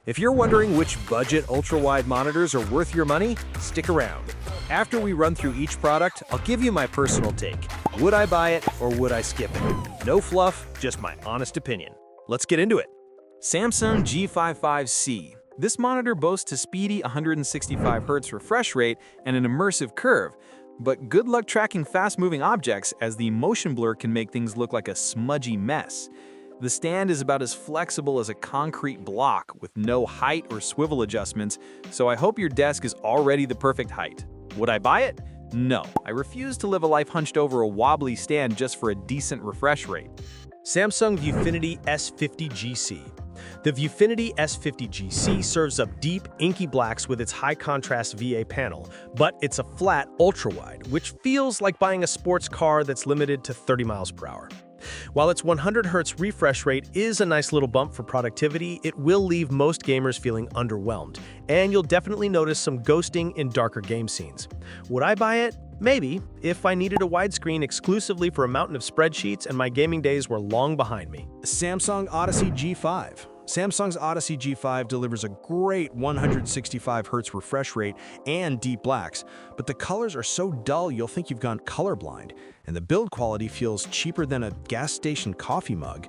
If you're wondering which budget ultra-wide monitors are worth your money, stick around. After we run through each product, I'll give you my personal take. Would I buy it or would I skip it? No fluff, just my honest opinion. Let's get into it. Samsung G55C. This monitor boasts a speedy 165Hz refresh rate and an immersive curve, but good luck tracking fast-moving objects as the motion blur can make things look like a smudgy mess. The stand is about as flexible as a concrete block with no height or swivel adjustments, so I hope your desk is already the perfect height. Would I buy it? No. I refuse to live a life hunched over a wobbly stand just for a decent refresh rate. Samsung Viewfinity S50GC. The Viewfinity S50GC serves up deep, inky blacks with its high-contrast VA panel, but it's a flat ultra-wide, which feels like buying a sports car that's limited to 30 miles per hour. While its 100Hz refresh rate is a nice little bump for productivity, it will leave most gamers feeling underwhelmed, and you'll definitely notice some ghosting in darker game scenes. Would I buy it? Maybe, if I needed a widescreen exclusively for a mountain of spreadsheets and my gaming days were long behind me. Samsung Odyssey G5. Samsung's Odyssey G5 delivers a great 165Hz refresh rate and deep blacks, but the colors are so dull you'll think you've gone colorblind, and the build quality feels cheaper than a gas station coffee mug.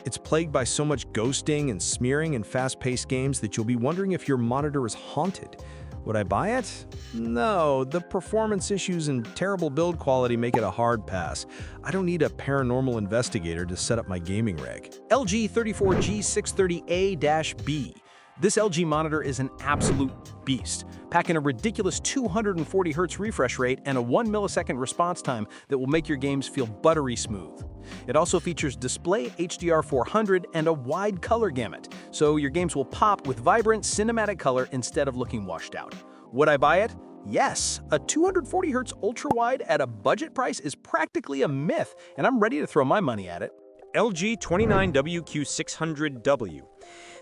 It's plagued by so much ghosting and smearing in fast-paced games that you'll be wondering if your monitor is haunted. Would I buy it? No, the performance issues and terrible build quality make it a hard pass. I don't need a paranormal investigator to set up my gaming rig. LG 34G630A-B. This LG monitor is an absolute beast, packing a ridiculous 240Hz refresh rate and a 1 millisecond response time that will make your games feel buttery smooth. It also features display HDR 400 and a wide color gamut, so your games will pop with vibrant cinematic color instead of looking washed out. Would I buy it? Yes, a 240Hz ultra-wide at a budget price is practically a myth, and I'm ready to throw my money at it. LG 29WQ600W.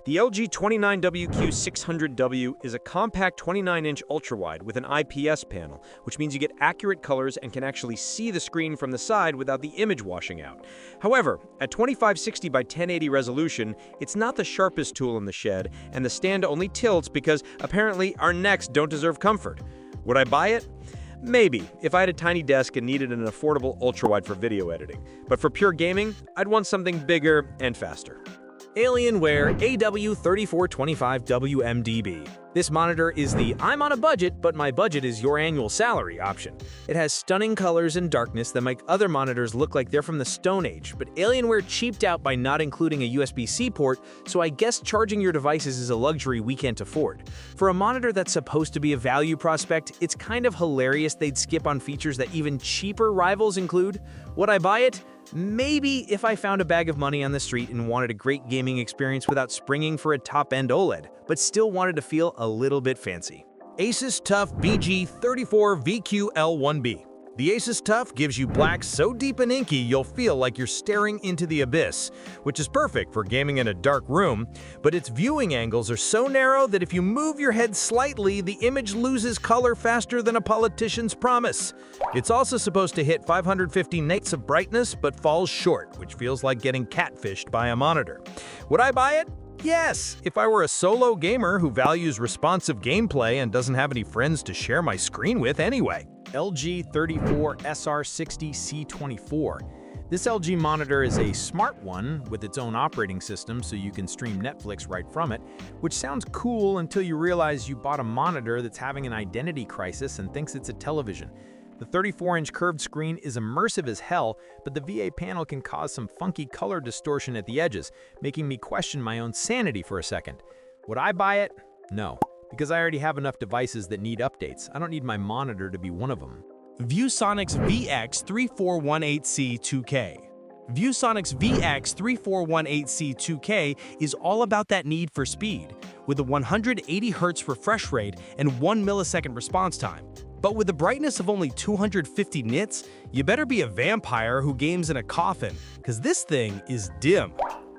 The LG 29WQ600W is a compact 29-inch ultrawide with an IPS panel, which means you get accurate colors and can actually see the screen from the side without the image washing out. However, at 2560 by 1080 resolution, it's not the sharpest tool in the shed, and the stand only tilts because apparently our necks don't deserve comfort. Would I buy it? Maybe, if I had a tiny desk and needed an affordable ultrawide for video editing. But for pure gaming, I'd want something bigger and faster. Alienware AW3425WMDB. This monitor is the "I'm on a budget, but my budget is your annual salary" option. It has stunning colors and darkness that make other monitors look like they're from the Stone Age, but Alienware cheaped out by not including a USB-C port, so I guess charging your devices is a luxury we can't afford. For a monitor that's supposed to be a value prospect, it's kind of hilarious they'd skip on features that even cheaper rivals include. Would I buy it? Maybe, if I found a bag of money on the street and wanted a great gaming experience without springing for a top-end OLED, but still wanted to feel a little bit fancy. Asus TUF BG34VQL1B. The Asus TUF gives you blacks so deep and inky you'll feel like you're staring into the abyss, which is perfect for gaming in a dark room, but its viewing angles are so narrow that if you move your head slightly, the image loses color faster than a politician's promise. It's also supposed to hit 550 nits of brightness, but falls short, which feels like getting catfished by a monitor. Would I buy it? Yes, if I were a solo gamer who values responsive gameplay and doesn't have any friends to share my screen with anyway. LG 34SR60C24. This LG monitor is a smart one with its own operating system, so you can stream Netflix right from it, which sounds cool until you realize you bought a monitor that's having an identity crisis and thinks it's a television. The 34-inch curved screen is immersive as hell, but the VA panel can cause some funky color distortion at the edges, making me question my own sanity for a second. Would I buy it? No, because I already have enough devices that need updates. I don't need my monitor to be one of them. ViewSonic's VX3418C2K. ViewSonic's VX3418C2K is all about that need for speed, with a 180Hz refresh rate and 1 millisecond response time. But with a brightness of only 250 nits, you better be a vampire who games in a coffin, because this thing is dim.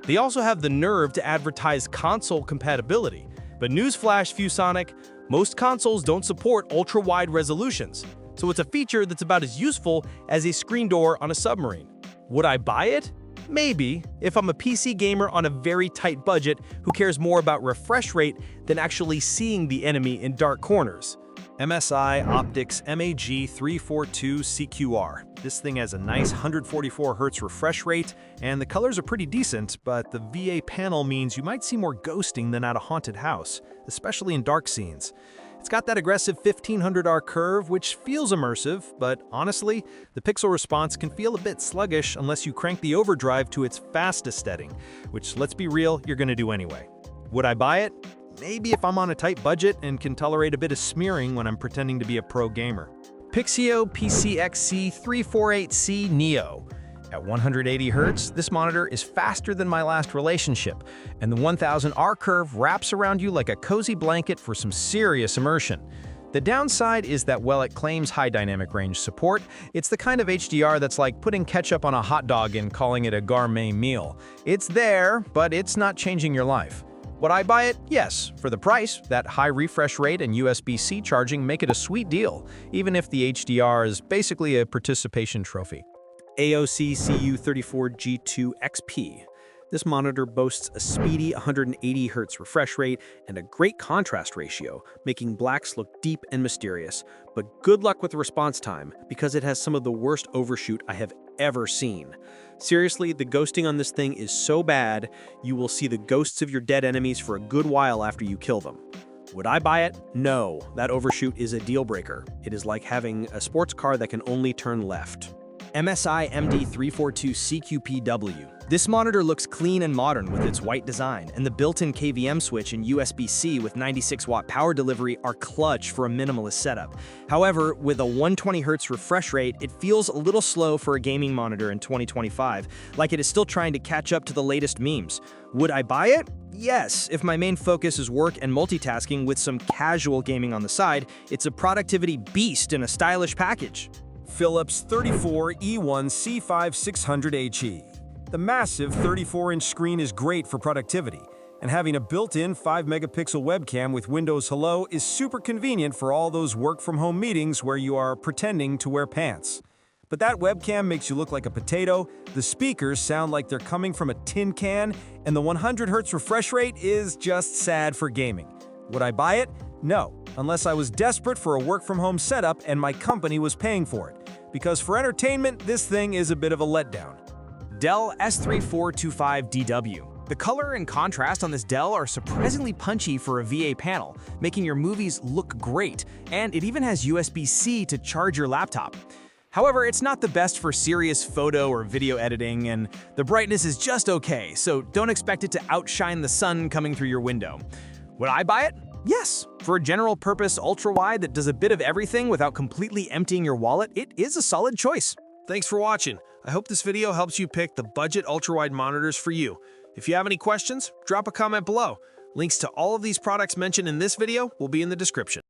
They also have the nerve to advertise console compatibility, but newsflash ViewSonic, most consoles don't support ultra-wide resolutions, so it's a feature that's about as useful as a screen door on a submarine. Would I buy it? maybe, if I'm a PC gamer on a very tight budget who cares more about refresh rate than actually seeing the enemy in dark corners. MSI Optics MAG342CQR. This thing has a nice 144 Hz refresh rate, and the colors are pretty decent, but the VA panel means you might see more ghosting than at a haunted house, especially in dark scenes. It's got that aggressive 1500R curve, which feels immersive, but honestly, the pixel response can feel a bit sluggish unless you crank the overdrive to its fastest setting, which, let's be real, you're gonna do anyway. Would I buy it? Maybe if I'm on a tight budget and can tolerate a bit of smearing when I'm pretending to be a pro gamer. Pixio PCXC348C Neo. At 180 Hz, this monitor is faster than my last relationship, and the 1000R curve wraps around you like a cozy blanket for some serious immersion. The downside is that while it claims high dynamic range support, it's the kind of HDR that's like putting ketchup on a hot dog and calling it a gourmet meal. It's there, but it's not changing your life. Would I buy it? Yes. For the price, that high refresh rate and USB-C charging make it a sweet deal, even if the HDR is basically a participation trophy. AOC CU34G2 XP. This monitor boasts a speedy 180 Hz refresh rate and a great contrast ratio, making blacks look deep and mysterious. But good luck with the response time, because it has some of the worst overshoot I have ever seen. Seriously, the ghosting on this thing is so bad, you will see the ghosts of your dead enemies for a good while after you kill them. Would I buy it? No, that overshoot is a deal breaker. It is like having a sports car that can only turn left. MSI MD342CQPW. This monitor looks clean and modern with its white design, and the built-in KVM switch and USB-C with 96-watt power delivery are clutch for a minimalist setup. However, with a 120 Hz refresh rate, it feels a little slow for a gaming monitor in 2025, like it is still trying to catch up to the latest memes. Would I buy it? Yes, if my main focus is work and multitasking with some casual gaming on the side, it's a productivity beast in a stylish package. Philips 34E1C5600HE. The massive 34-inch screen is great for productivity, and having a built-in 5-megapixel webcam with Windows Hello is super convenient for all those work-from-home meetings where you are pretending to wear pants. But that webcam makes you look like a potato, the speakers sound like they're coming from a tin can, and the 100 Hz refresh rate is just sad for gaming. Would I buy it? No, unless I was desperate for a work-from-home setup and my company was paying for it. Because for entertainment, this thing is a bit of a letdown. Dell S3425DW. The color and contrast on this Dell are surprisingly punchy for a VA panel, making your movies look great, and it even has USB-C to charge your laptop. However, it's not the best for serious photo or video editing, and the brightness is just okay, so don't expect it to outshine the sun coming through your window. Would I buy it? Yes. For a general-purpose ultra-wide that does a bit of everything without completely emptying your wallet, it is a solid choice. Thanks for watching. I hope this video helps you pick the budget ultra-wide monitors for you. If you have any questions, drop a comment below. Links to all of these products mentioned in this video will be in the description.